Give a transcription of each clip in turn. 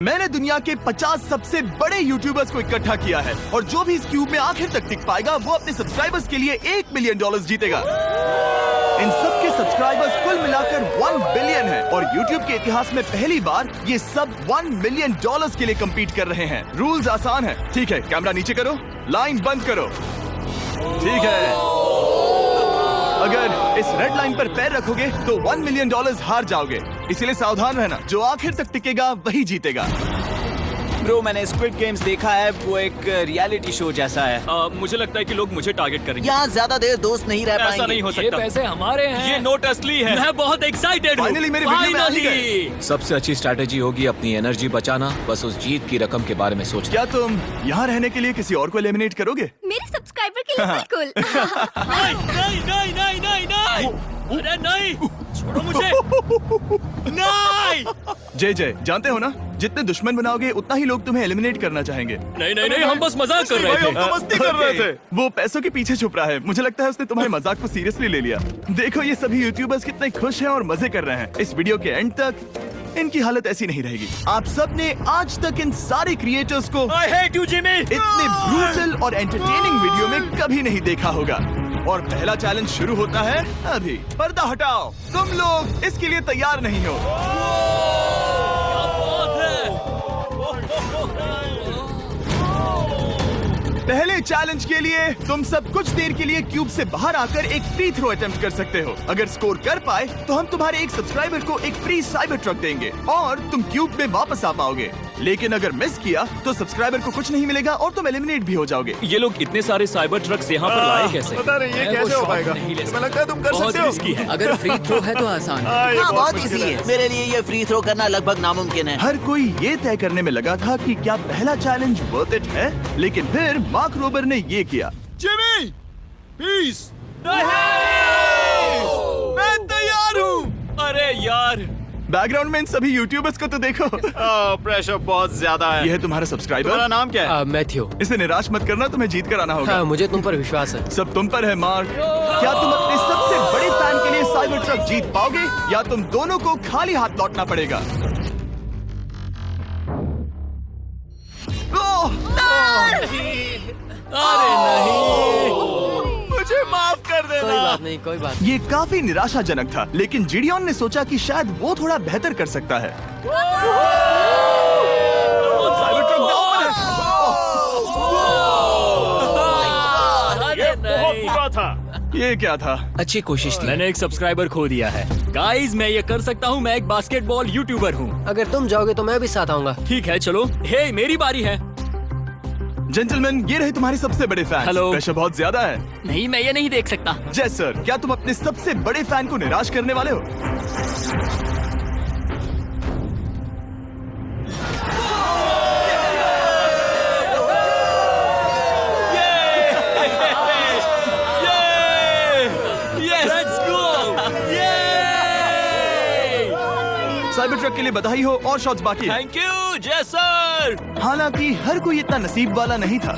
मैंने दुनिया के 50 सबसे बड़े यूट्यूबर्स को इकट्ठा किया है और जो भी इस क्यूब में आखिर तक टिक पाएगा वो अपने सब्सक्राइबर्स के लिए $1 मिलियन जीतेगा। इन सब के सब्सक्राइबर्स कुल मिलाकर 1 बिलियन है और YouTube के इतिहास में पहली बार ये सब $1 मिलियन के लिए कम्पीट कर रहे हैं। रूल्स आसान है, ठीक है? कैमरा नीचे करो, लाइन बंद करो, ठीक है? अगर इस रेड लाइन पर पैर रखोगे तो $1 मिलियन हार जाओगे, इसीलिए सावधान रहना। जो आखिर तक टिकेगा वही जीतेगा। ब्रो, मैंने स्क्विड गेम्स देखा है, वो एक रियलिटी शो जैसा है। मुझे लगता है कि लोग मुझे टारगेट करेंगे। यहाँ ज्यादा देर दोस्त नहीं रह पाएंगे। ऐसा नहीं हो सकता। ये पैसे हमारे हैं। ये नोट असली है। मैं बहुत एक्साइटेड हूँ। फाइनली मेरे वीडियो में आ ही गए। सबसे अच्छी स्ट्रैटेजी होगी अपनी एनर्जी बचाना, बस उस जीत की रकम के बारे में सोचना। क्या तुम यहाँ रहने के लिए किसी और को एलिमिनेट करोगे? मेरे सब्सक्राइबर के लिए बिल्कुल। नहीं नहीं नहीं नहीं नहीं, अरे नहीं, छोड़ो मुझे। नहीं जय जानते हो ना, जितने दुश्मन बनाओगे उतना ही लोग तुम्हें एलिमिनेट करना चाहेंगे। नहीं नहीं नहीं, हम बस मजाक कर रहे थे। हम तो मस्ती कर रहे थे। वो पैसों के पीछे छुप रहा है। मुझे लगता है उसने तुम्हारे मजाक को सीरियसली ले लिया। देखो ये सभी यूट्यूबर्स कितने खुश हैं और मजे कर रहे हैं। इस वीडियो के एंड तक इनकी हालत ऐसी नहीं रहेगी। आप सब ने आज तक इन सारे क्रिएटर्स को I hate you, Jimmy! इतने ब्रूटल और एंटरटेनिंग वीडियो में कभी नहीं देखा होगा। और पहला चैलेंज शुरू होता है अभी। पर्दा हटाओ, तुम लोग इसके लिए तैयार नहीं हो। पहले चैलेंज के लिए तुम सब कुछ देर के लिए क्यूब से बाहर आकर एक फ्री थ्रो अटेम्प्ट कर सकते हो। अगर स्कोर कर पाए तो हम तुम्हारे एक सब्सक्राइबर को एक फ्री साइबर ट्रक देंगे और तुम क्यूब में वापस आ पाओगे। लेकिन अगर मिस किया तो सब्सक्राइबर को कुछ नहीं मिलेगा और तुम एलिमिनेट भी हो जाओगे। ये लोग इतने सारे साइबर ट्रक्स यहाँ पर लाए कैसे? पता नहीं ये कैसे हो पाएगा। मुझे लगता है तुम कर बहुत सकते रिस्की हो। है। अगर फ्री थ्रो है तो आसान है। हाँ, बहुत इजी है। मेरे लिए ये फ्री थ्रो करना लगभग नामुमकिन है। हर कोई ये तय करने में लगा था कि क्या पहला चैलेंज वर्थ इट है, लेकिन फिर मार्क रोबर ने ये किया। Jimmy, please. मैं तैयार हूँ। अरे यार, बैकग्राउंड में इन सभी यूट्यूबर्स को तो देखो। प्रेशर बहुत ज्यादा है। ये है तुम्हारा सब्सक्राइबर। तुम्हारा नाम क्या है? मैथ्यू। इसे निराश मत करना, तुम्हें जीत कर आना होगा। हाँ, मुझे तुम पर विश्वास है। सब तुम पर है मार्क। क्या तुम अपने सबसे बड़े फैन के लिए साइबर ट्रक जीत पाओगे या तुम दोनों को खाली हाथ लौटना पड़ेगा? अरे नहीं, मुझे माफ कर कोई देना। बात नहीं, कोई बात ये काफी निराशाजनक था, लेकिन जिडियन ने सोचा कि शायद वो थोड़ा बेहतर कर सकता है। साइबर ट्रक डाउन है। अरे नहीं। बुरा था। ये क्या था? अच्छी कोशिश थी। मैंने एक सब्सक्राइबर खो दिया है। गाइस, मैं ये कर सकता हूँ। मैं एक बास्केटबॉल यूट्यूबर हूँ। नहीं। अगर तुम जाओगे तो मैं भी साथ आऊंगा। ठीक है, चलो। हे, मेरी बारी है। जेंटलमैन, ये रहे तुम्हारे सबसे बड़े फैन। हेलो। प्रेशर बहुत ज्यादा है। नहीं, मैं ये नहीं देख सकता। जय सर, क्या तुम अपने सबसे बड़े फैन को निराश करने वाले हो? साइबर ट्रक के लिए बधाई हो और शॉट्स बाकी है। थैंक यू जय सर। हालांकि हर कोई इतना नसीब वाला नहीं था।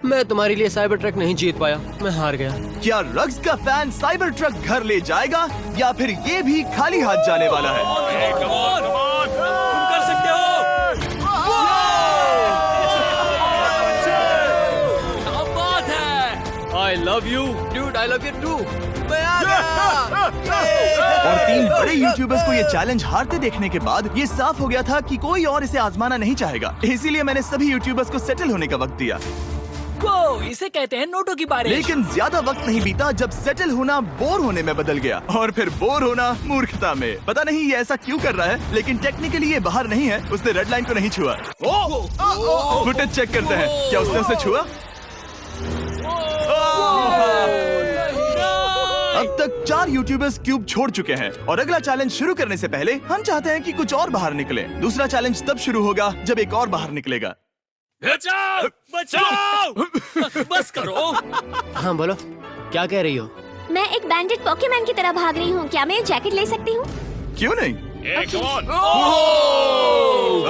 मैं तुम्हारे लिए साइबर ट्रक नहीं जीत पाया, मैं हार गया। क्या रग्स का फैन साइबर ट्रक घर ले जाएगा या फिर ये भी खाली हाथ जाने वाला है? तुम कर सकते हो। क्या बात है। I love you, dude. I love you too. मैं आ गया। और 3 बड़े यूट्यूबर्स को ये चैलेंज हारते देखने के बाद ये साफ हो गया था कि कोई और इसे आजमाना नहीं चाहेगा। इसीलिए मैंने सभी यूट्यूबर्स को सेटल होने का वक्त दिया। वो इसे कहते हैं नोटों की बारिश। लेकिन ज्यादा वक्त नहीं बीता जब सेटल होना बोर होने में बदल गया और फिर बोर होना मूर्खता में। पता नहीं ये ऐसा क्यों कर रहा है, लेकिन टेक्निकली ये बाहर नहीं है। उसने रेड लाइन को नहीं छुआ। फुटेज चेक करते हैं, क्या उसने उसे छुआ? अब तक 4 यूट्यूबर्स क्यूब छोड़ चुके हैं और अगला चैलेंज शुरू करने से पहले हम चाहते हैं कि कुछ और बाहर निकले। दूसरा चैलेंज तब शुरू होगा जब एक और बाहर निकलेगा। बचाओ, बचाओ। बस करो। हाँ बोलो, क्या कह रही हो? मैं एक बैंडेड पॉकीमैन की तरह भाग रही हूँ। क्या मैं जैकेट ले सकती हूँ? क्यों नहीं?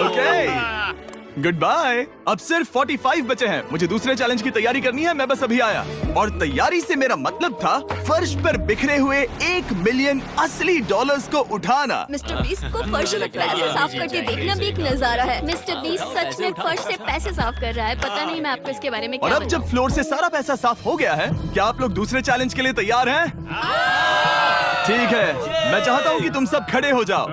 ओके। Goodbye. अब सिर्फ 45 बचे हैं। मुझे दूसरे चैलेंज की तैयारी करनी है। मैं बस अभी आया। और तैयारी से मेरा मतलब था फर्श पर बिखरे हुए 1 मिलियन असली डॉलर्स को उठाना। मिस्टर बीस्ट को फर्श से पैसे साफ करके देखना भी एक नजारा है। मिस्टर बीस्ट सच में फर्श से पैसे साफ कर रहा है। पता नहीं मैं आपको इसके बारे में और क्या अब जब फ्लोर से सारा पैसा साफ हो गया है, क्या आप लोग दूसरे चैलेंज के लिए तैयार हैं? ठीक है, मैं चाहता हूँ कि तुम सब खड़े हो जाओ।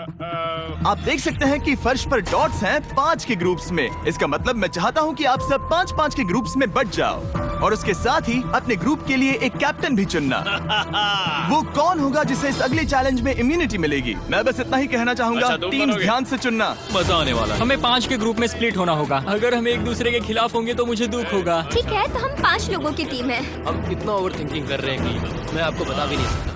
आप देख सकते हैं कि फर्श पर डॉट्स हैं 5 के ग्रुप्स में। इसका मतलब मैं चाहता हूँ कि आप सब 5-5 के ग्रुप्स में बट जाओ और उसके साथ ही अपने ग्रुप के लिए एक कैप्टन भी चुनना। वो कौन होगा जिसे इस अगले चैलेंज में इम्यूनिटी मिलेगी? मैं बस इतना ही कहना चाहूंगा, अच्छा, तुम टीम्स करोगे? ध्यान से चुनना। मजा आने वाला है। हमें 5 के ग्रुप में स्प्लिट होना होगा। अगर हम एक दूसरे के खिलाफ होंगे तो मुझे दुख होगा। ठीक है, तो हम 5 लोगों की टीम है। हम इतना ओवर थिंकिंग कर रहे हैं कि मैं आपको बता भी नहीं सकता।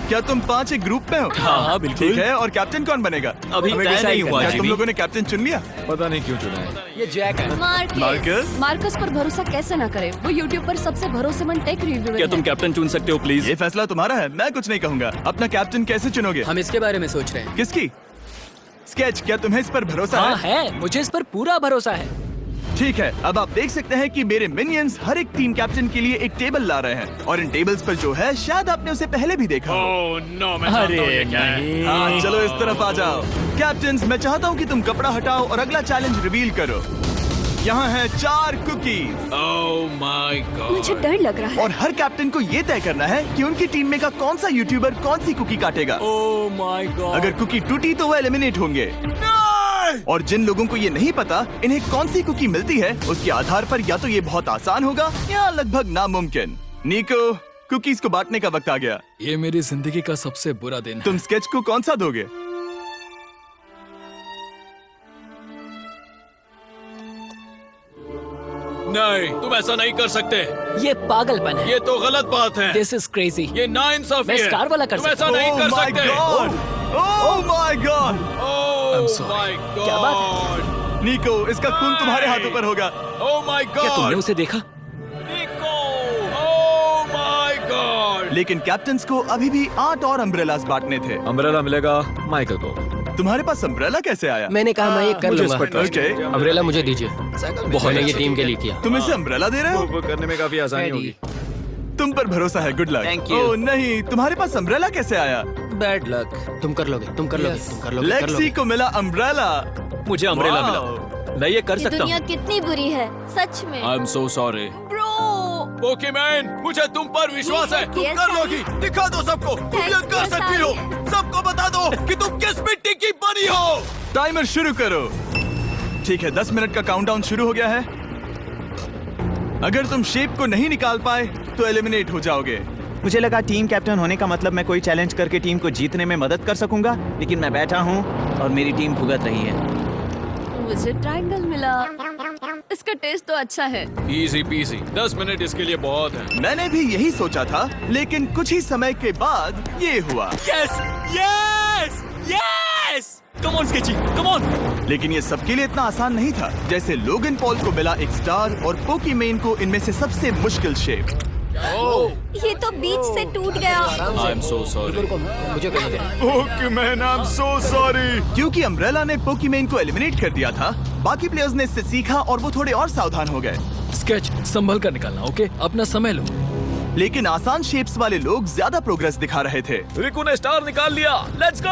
क्या तुम 5 एक ग्रुप में हो? हाँ, बिल्कुल। ठीक है, और कैप्टन कौन बनेगा? अभी हमें तय decide नहीं हुआ क्या तुम जिमी। लोगों ने कैप्टन चुन लिया? पता नहीं क्यों चुना है। ये जैक है। मार्कस? मार्कस पर भरोसा कैसे ना करें? वो यूट्यूब पर सबसे भरोसेमंद टेक रिव्यूअर क्या है। तुम कैप्टन चुन सकते हो प्लीज? ये फैसला तुम्हारा है, मैं कुछ नहीं कहूंगा। अपना कैप्टन कैसे चुनोगे? हम इसके बारे में सोच रहे हैं। किसकी? स्केच, क्या तुम्हें इस पर भरोसा हाँ है? है, मुझे इस पर पूरा भरोसा है। ठीक है, अब आप देख सकते हैं कि मेरे मिनियंस हर एक टीम कैप्टन के लिए एक टेबल ला रहे हैं और इन टेबल्स पर जो है शायद आपने उसे पहले भी देखा हो। ओह नो, मैं जानता हूँ ये क्या है। हाँ, चलो इस तरफ आ जाओ। कैप्टन्स, मैं चाहता हूँ कि तुम कपड़ा हटाओ और अगला चैलेंज रिवील करो। यहाँ हैं 4 कुकीज ओह माय गॉड। मुझे डर लग रहा है। और हर कैप्टन को ये तय करना है कि उनकी टीम में का कौन सा यूट्यूबर कौन सी कुकी काटेगा। Oh my God. अगर कुकी टूटी तो वो एलिमिनेट होंगे। और जिन लोगों को ये नहीं पता इन्हें कौन सी कुकी मिलती है, उसके आधार पर या तो ये बहुत आसान होगा या लगभग नामुमकिन। निको, कुकीज को बांटने का वक्त आ गया। ये मेरी जिंदगी का सबसे बुरा दिन है। तुम स्केच को कौन सा दोगे? नहीं, तुम ऐसा नहीं कर सकते। ये पागलपन है। ये तो गलत बात है। This is crazy. ये नाइंसाफी मैं है। स्टार वाला कर तुम ऐसा सकता नहीं कर my सकते। God! Oh my God! Oh sorry. My God. क्या बात निको, इसका खून तुम्हारे हाथों पर होगा। Oh my God. क्या तुमने उसे देखा? निको, ओह माय गॉड। लेकिन कैप्टन्स को अभी भी 8 और अम्ब्रेलास बांटने थे। अम्ब्रेला मिलेगा माइकल को। तुम्हारे पास अम्ब्रेला कैसे आया? मैंने कहा मैं ये कर मुझे इस लूंगा। पर trust Okay. है। अम्ब्रेला मुझे दीजिए। बहुत मैंने ये अच्छा। टीम के लिए किया। तुम इसे अम्ब्रेला दे रहे हो? वो करने में काफी आसानी होगी। तुम पर भरोसा है, गुड लक। Thank you. ओह नहीं, तुम्हारे पास अम्ब्रेला कैसे आया? Bad luck. तुम कर लोगे, तुम कर लोगे, तुम कर लोगे, कर लेक्सी लोगे। को मिला अम्ब्रेला। मुझे अम्ब्रेला Wow. मिला। मैं ये कर ये सकता दुनिया हूँ। कितनी बुरी है, सच में। I am so sorry. Bro, Pokemon, मुझे तुम पर विश्वास है। तुम Yes, कर I- लोगी। दिखा दो सबको। तुम ये Thanks, कर yes, सकती हो। I- सबको बता दो कि तुम किस मिट्टी की बनी हो। टाइमर शुरू करो। ठीक है, 10 मिनट का काउंटडाउन शुरू हो गया है। अगर तुम शेप को नहीं निकाल पाए तो एलिमिनेट हो जाओगे। मुझे लगा टीम कैप्टन होने का मतलब मैं कोई चैलेंज करके टीम को जीतने में मदद कर सकूंगा, लेकिन मैं बैठा हूँ और मेरी टीम भुगत रही है। मुझे ट्रायंगल मिला। इसका टेस्ट तो अच्छा है। Easy PC. 10 मिनट इसके लिए बहुत है। मैंने भी यही सोचा था, लेकिन कुछ ही समय के बाद ये हुआ। Yes yes yes. Come on sketchy, come on. लेकिन ये सबके लिए इतना आसान नहीं था। जैसे लोगन पॉल को मिला एक स्टार और पोकीमेन को इनमें से सबसे मुश्किल शेप। ये तो बीच से टूट गया। आई एम सो सॉरी। रुको, मुझे कहने दे। पोकीमेन, आई एम सो सॉरी। क्योंकि अम्ब्रेला ने पोकीमेन को एलिमिनेट कर दिया था, बाकी प्लेयर्स ने इससे सीखा और वो थोड़े और सावधान हो गए। स्केच संभल कर निकालना, ओके? अपना समय लो। लेकिन आसान शेप्स वाले लोग ज्यादा प्रोग्रेस दिखा रहे थे। रिकू ने स्टार निकाल लिया। Let's go.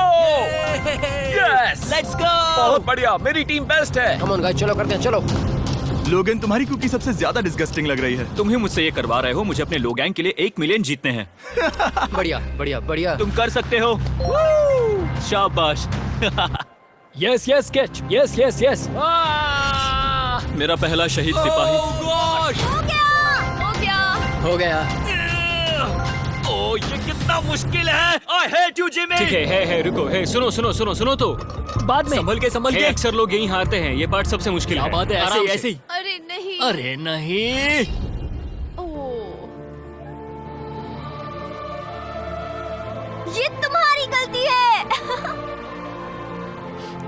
Yes, let's go. बहुत बढ़िया। मेरी टीम बेस्ट है। कम ऑन गाइस, चलो करते हैं, चलो। लोगन, तुम्हारी कुकी सबसे ज्यादा डिस्गस्टिंग लग रही है। तुम ही मुझसे ये करवा रहे हो। मुझे अपने लो गैंग के लिए 1 मिलियन जीतने हैं। बढ़िया, बढ़िया, बढ़िया। तुम कर सकते हो। शाबाश। Yes yes sketch, yes yes yes. मेरा पहला शहीद सिपाही। हो गया। हो गया। ओह, ये कितना मुश्किल है। I hate you Jimmy. ठीक है, रुको, सुनो सुनो सुनो सुनो तो बाद में संभल के अक्सर लोग यही हारते हैं। ये पार्ट सबसे मुश्किल है। बात है, ऐसे आराम ही, से। ऐसे ही। अरे नहीं। अरे नहीं। ओह, ये तुम्हारी गलती है।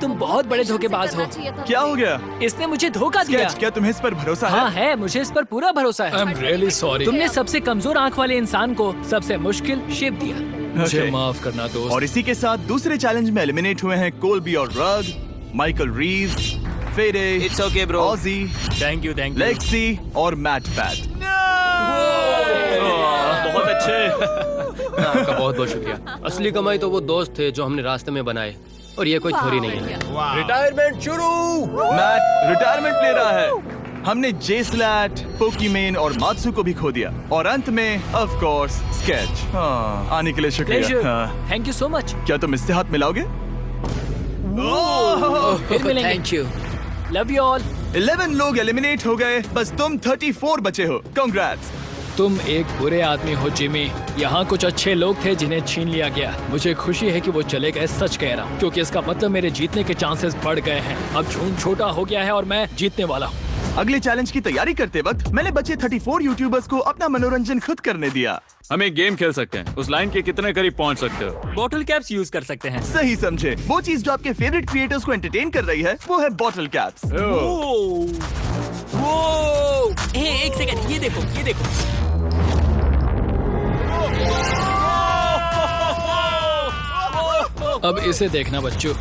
तुम बहुत बड़े धोखेबाज हो। करना चाहिए था। क्या हो गया? इसने मुझे धोखा दिया। स्केच, क्या तुम्हें इस पर भरोसा हाँ है? है, मुझे इस पर पूरा भरोसा है। I am really sorry. तुमने सबसे कमजोर आंख वाले इंसान को सबसे मुश्किल शेप दिया। मुझे Okay. माफ करना दोस्त। और इसी के साथ दूसरे चैलेंज में एलिमिनेट हुए हैं कोल्बी और रग, माइकल रीव्स, फेरे, It's okay, bro. ऑजी, थैंक यू लेक्सी और मैट पैट। बहुत अच्छे। आपका बहुत बहुत शुक्रिया। असली कमाई तो वो दोस्त थे जो हमने रास्ते में बनाए, और ये कोई थोड़ी नहीं है। रिटायरमेंट शुरू। मैट रिटायरमेंट ले रहा है। हमने जेस्लैट, पोकीमेन और मात्सु को भी खो दिया, और अंत में ऑफ कोर्स स्केच। आने के लिए शुक्रिया। हाँ। Thank you so much. क्या तुम इससे हाथ मिलाओगे? फिर मिलेंगे। Thank you. Love you all. 11 लोग एलिमिनेट हो गए, बस तुम 34 बचे हो। कांग्रेट्स। तुम एक बुरे आदमी हो जिमी। यहाँ कुछ अच्छे लोग थे जिन्हें छीन लिया गया। मुझे खुशी है कि वो चले गए, सच कह रहा हूँ, क्योंकि इसका मतलब मेरे जीतने के चांसेस बढ़ गए हैं। अब झूठ छोटा हो गया है और मैं जीतने वाला हूँ। अगले चैलेंज की तैयारी करते वक्त मैंने बचे 34 यूट्यूबर्स को अपना मनोरंजन खुद करने दिया। हम एक गेम खेल सकते हैं। उस लाइन के कितने करीब पहुंच सकते हो? बॉटल कैप्स यूज कर सकते हैं। सही समझे। वो चीज जो आपके फेवरेट क्रिएटर्स को एंटरटेन कर रही है वो है बॉटल कैप्स। एक सेकंड, ये देखो, ये देखो। अब इसे देखना बच्चों।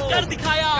कर दिखाया।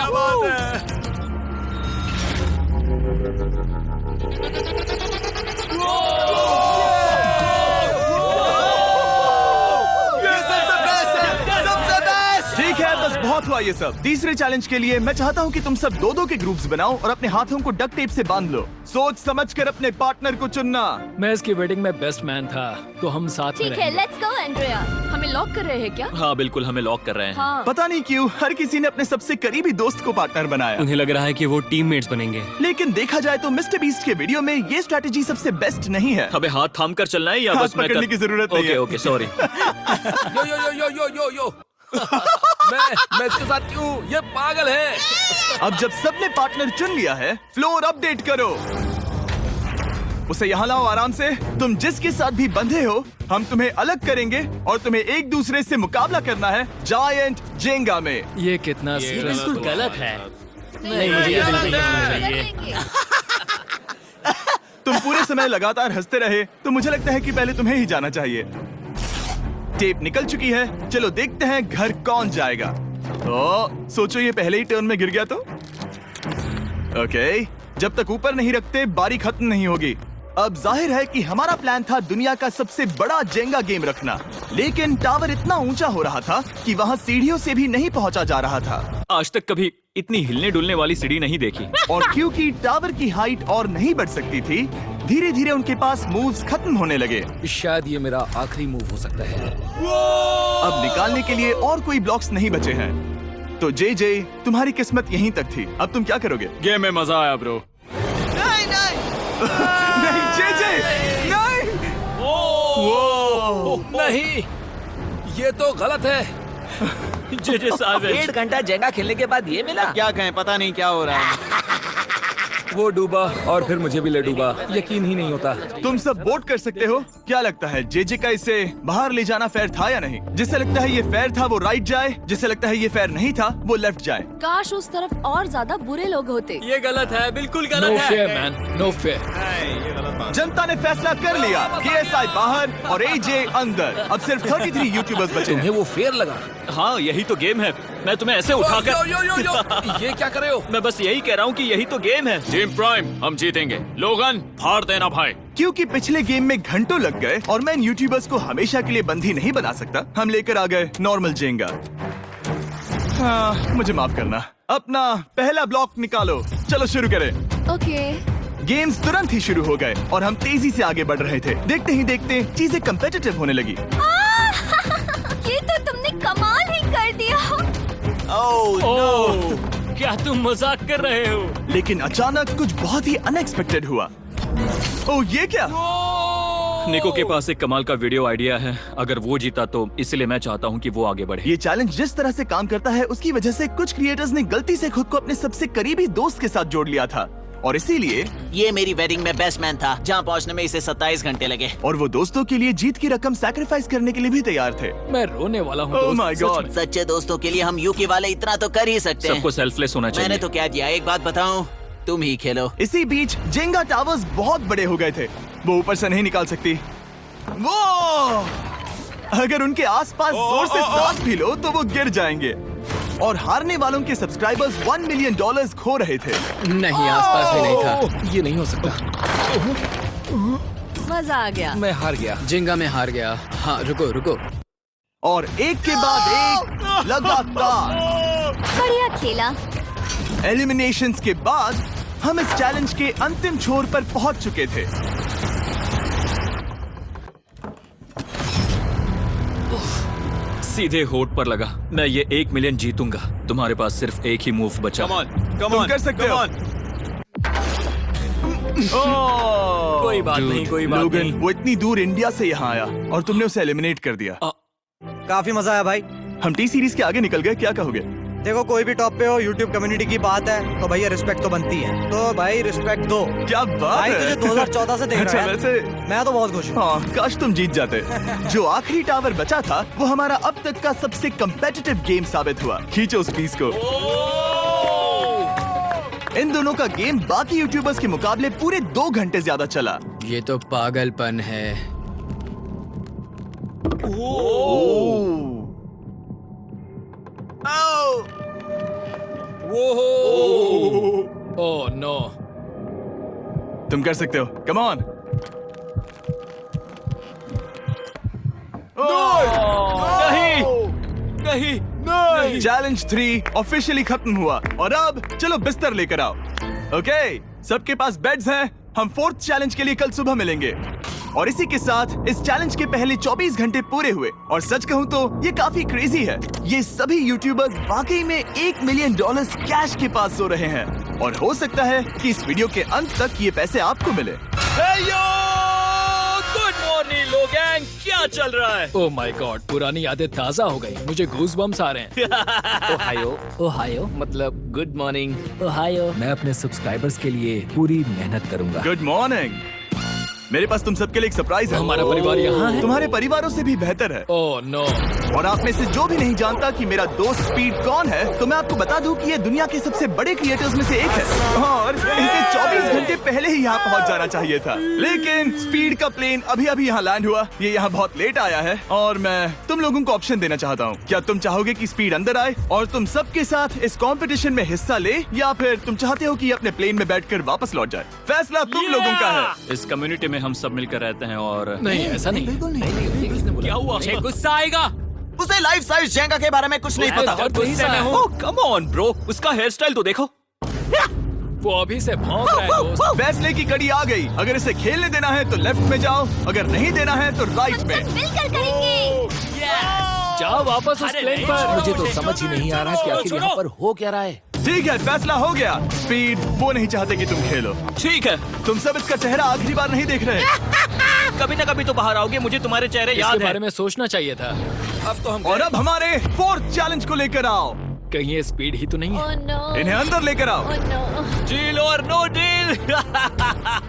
ठीक है, बस बहुत हुआ ये सब। तीसरे चैलेंज के लिए मैं चाहता हूँ कि तुम सब दो के ग्रुप्स बनाओ और अपने हाथों को डक्ट टेप से बांध लो। सोच समझकर अपने पार्टनर को चुनना। मैं इसकी वेडिंग में बेस्ट मैन था, तो हम साथ में ठीक है, रहेंगे। Let's go Andrea. हमें लॉक कर रहे हैं क्या? हाँ बिल्कुल, हमें लॉक कर रहे हैं। हाँ। पता नहीं क्यों हर किसी ने अपने सबसे करीबी दोस्त को पार्टनर बनाया। उन्हें लग रहा है कि वो टीममेट्स बनेंगे। लेकिन देखा जाए तो मिस्टर बीस्ट के वीडियो में ये स्ट्रेटेजी सबसे बेस्ट नहीं है। हमें हाथ थाम कर चलना है या हाथ बस मैं पकड़ने की जरूरत नहीं है। Okay sorry. Yo yo yo yo yo yo yo. मैं इसके साथ क्यों? ये पागल है। अब जब सबने पार्टनर चुन लिया है, फ्लोर अपडेट करो। उसे यहाँ लाओ आराम से। तुम जिसके साथ भी बंधे हो, हम तुम्हें अलग करेंगे और तुम्हें एक दूसरे से मुकाबला करना है जायंट जेंगा में। ये कितना बिल्कुल स्ट्रेसफुल। गलत है। नहीं, मुझे ये बिल्कुल नहीं चाहिए। तुम पूरे समय लगातार हंसते रहे, तो मुझे लगता है कि पहले तुम्हें ही जाना चाहिए। टेप निकल चुकी है, चलो देखते हैं घर कौन जाएगा। सोचो ये पहले ही टर्न में गिर गया तो। ओके, जब तक ऊपर नहीं रखते बारी खत्म नहीं होगी। अब जाहिर है कि हमारा प्लान था दुनिया का सबसे बड़ा जेंगा गेम रखना, लेकिन टावर इतना ऊंचा हो रहा था कि वहाँ सीढ़ियों से भी नहीं पहुँचा जा रहा था। आज तक कभी इतनी हिलने डुलने वाली सीढ़ी नहीं देखी। और क्योंकि टावर की हाइट और नहीं बढ़ सकती थी, धीरे धीरे उनके पास मूव्स खत्म होने लगे। शायद ये मेरा आखिरी मूव हो सकता है। अब निकालने के लिए और कोई ब्लॉक्स नहीं बचे हैं। तो जे तुम्हारी किस्मत यहीं तक थी। अब तुम क्या करोगे? गेम में मजा आया ब्रो। नहीं जे नहीं। नहीं, ये तो गलत है। जे साहब, 1.5 घंटा जेंगा खेलने के बाद ये मिला। क्या कहें, पता नहीं क्या हो रहा है। वो डूबा और फिर मुझे भी ले डूबा। यकीन ही नहीं होता। तुम सब वोट कर सकते हो। क्या लगता है जे का इसे बाहर ले जाना फेयर था या नहीं? जिसे लगता है ये फेयर था वो राइट जाए, जिसे लगता है ये फेयर नहीं था वो लेफ्ट जाए। काश उस तरफ और ज्यादा बुरे लोग होते। ये गलत है, बिल्कुल नो गलत फेयर है। Man, no fair. जनता ने फैसला कर लिया। KSI बाहर और AJ अंदर। अब सिर्फ 33 यूट्यूबर्स बचे हैं। तुम्हें वो फेयर लगा? हाँ यही तो गेम है। मैं तुम्हें ऐसे उठाकर यो यो यो यो। ये क्या कर रहे हो? मैं बस यही कह रहा हूँ कि यही तो गेम है। टीम प्राइम, हम जीतेंगे। लोगन, फाड़ देना भाई। क्योंकि पिछले गेम में घंटों लग गए और मैं इन यूट्यूबर्स को हमेशा के लिए बंदी नहीं बना सकता, हम लेकर आ गए नॉर्मल जेंगा। हाँ, मुझे माफ करना। अपना पहला ब्लॉक निकालो। चलो शुरू करें। ओके। गेम्स तुरंत ही शुरू हो गए और हम तेजी से आगे बढ़ रहे थे। देखते ही देखते चीजें कम्पिटिटिव होने लगी। ये तो तुमने कमाल ही कर दिया। ओह, क्या तुम मजाक कर रहे हो? लेकिन अचानक कुछ बहुत ही अनएक्सपेक्टेड हुआ। ओह, ये क्या? निको के पास एक कमाल का वीडियो आइडिया है। अगर वो जीता तो इसलिए मैं चाहता हूँ कि वो आगे बढ़े। ये चैलेंज जिस तरह से काम करता है उसकी वजह से कुछ क्रिएटर्स ने गलती से खुद को अपने सबसे करीबी दोस्त के साथ जोड़ लिया था, और इसीलिए ये मेरी वेडिंग में बेस्ट मैन था, जहाँ पहुँचने में इसे 27 घंटे लगे। और वो दोस्तों के लिए जीत की रकम सैक्रिफाइस करने के लिए भी तैयार थे। मैं रोने वाला हूँ। ओह दोस्त, माय सच गॉड। में। सच्चे दोस्तों के लिए हम यूके वाले इतना तो कर ही सकते हैं। सबको सेल्फलेस होना चाहिए। मैंने तो क्या दिया, एक बात बताऊं, तुम ही खेलो। इसी बीच जेंगा टावर्स बहुत बड़े हो गए थे, वो ऊपर से नहीं निकाल सकती। वो अगर उनके आसपास जोर से सांस भी लो तो वो गिर जाएंगे। और हारने वालों के सब्सक्राइबर्स $1 मिलियन खो रहे थे। नहीं, आसपास भी नहीं था। ये नहीं हो सकता। मजा आ गया। मैं हार गया। जिंगा में हार गया। हाँ, रुको रुको। और एक के बाद एक लगातार बढ़िया खेला। एलिमिनेशंस के बाद हम इस चैलेंज के अंतिम छोर पर पहुंच चुके थे। सीधे होठ पर लगा। मैं ये 1 मिलियन जीतूंगा। तुम्हारे पास सिर्फ एक ही मूव बचा है। तुम कर सकते हो। कोई बात नहीं, कोई बात लोगन, नहीं। वो इतनी दूर इंडिया से यहाँ आया और तुमने उसे एलिमिनेट कर दिया। काफी मजा आया भाई। हम टी सीरीज के आगे निकल गए, क्या कहोगे? देखो, कोई भी टॉप पे हो, यूट्यूब कम्युनिटी की बात है तो भैया रिस्पेक्ट तो बनती है। तो भाई रिस्पेक्ट दो। क्या बात भाई है। तुझे 2014 से देख अच्छा, रहा है। वैसे मैं तो बहुत खुश हूँ। हाँ, काश तुम जीत जाते। जो आखिरी टावर बचा था वो हमारा अब तक का सबसे कम्पेटिटिव गेम साबित हुआ। खींचो उस पीस को। इन दोनों का गेम बाकी यूट्यूबर्स के मुकाबले पूरे 2 घंटे ज्यादा चला। ये तो पागलपन है। Oh no. तुम कर सकते हो, कम ऑन। नहीं। चैलेंज 3 ऑफिशियली खत्म हुआ और अब चलो बिस्तर लेकर आओ। ओके, सबके पास बेड्स हैं। हम 4th चैलेंज के लिए कल सुबह मिलेंगे। और इसी के साथ इस चैलेंज के पहले 24 घंटे पूरे हुए। और सच कहूं तो ये काफी क्रेजी है। ये सभी यूट्यूबर्स वाकई में $1 मिलियन कैश के पास सो रहे हैं। और हो सकता है कि इस वीडियो के अंत तक ये पैसे आपको मिले। गुड मॉर्निंग लोग, क्या चल रहा है? ओह माय गॉड, पुरानी यादें ताजा हो गई। मुझे गूज़बम्स आ रहे हैं। ओहायो। ओहायो मतलब गुड मॉर्निंग। ओहायो। मैं अपने सब्सक्राइबर्स के लिए पूरी मेहनत करूंगा। Good morning. मेरे पास तुम सबके लिए एक सरप्राइज है। हमारा परिवार यहाँ है। तुम्हारे परिवारों से भी बेहतर है। Oh no. और आप में से जो भी नहीं जानता कि मेरा दोस्त स्पीड कौन है, तो मैं आपको बता दूं कि ये दुनिया के सबसे बड़े क्रिएटर्स में से एक है। और इसे 24 घंटे पहले ही यहाँ पहुँच जाना चाहिए था। लेकिन स्पीड का प्लेन अभी अभी यहाँ लैंड हुआ। ये यहाँ बहुत लेट आया है और मैं तुम लोगों को ऑप्शन देना चाहता हूँ। क्या तुम चाहोगे कि स्पीड अंदर आए और तुम सबके साथ इस कंपटीशन में हिस्सा ले, या फिर तुम चाहते हो कि ये अपने प्लेन में बैठकर वापस लौट जाए? फैसला तुम लोगों का है। इस कम्युनिटी में हम सब मिलकर रहते हैं और नहीं, ऐसा नहीं। क्या हुआ? मुझे गुस्सा आएगा। उसे लाइफ साइज जेंगा के बारे में कुछ नहीं पता। गुस्से में हूँ। ओह कम ऑन ब्रो, उसका हेयर स्टाइल तो देखो। वो अभी से भौंक रहा है दोस्त। फैसले की कड़ी आ गई। अगर इसे खेलने देना है तो लेफ्ट में जाओ, अगर नहीं देना है तो राइट में। मिलकर करेंगे। जाओ वापस उस प्लेन पर। मुझे तो समझ ही नहीं आ रहा कि आखिर यहाँ पर हो क्या रहा है? ठीक है, फैसला हो गया। स्पीड वो नहीं चाहते कि तुम खेलो। ठीक है, तुम सब इसका चेहरा आखिरी बार नहीं देख रहे। कभी ना कभी तो बाहर आओगे, मुझे तुम्हारे चेहरे इसके याद बारे है। में सोचना चाहिए था। अब तो हम और अब हमारे 4th चैलेंज को लेकर आओ। कहीं ये स्पीड ही तो नहीं है। Oh no. इन्हें अंदर लेकर आओ। Oh no. डील और नो डील।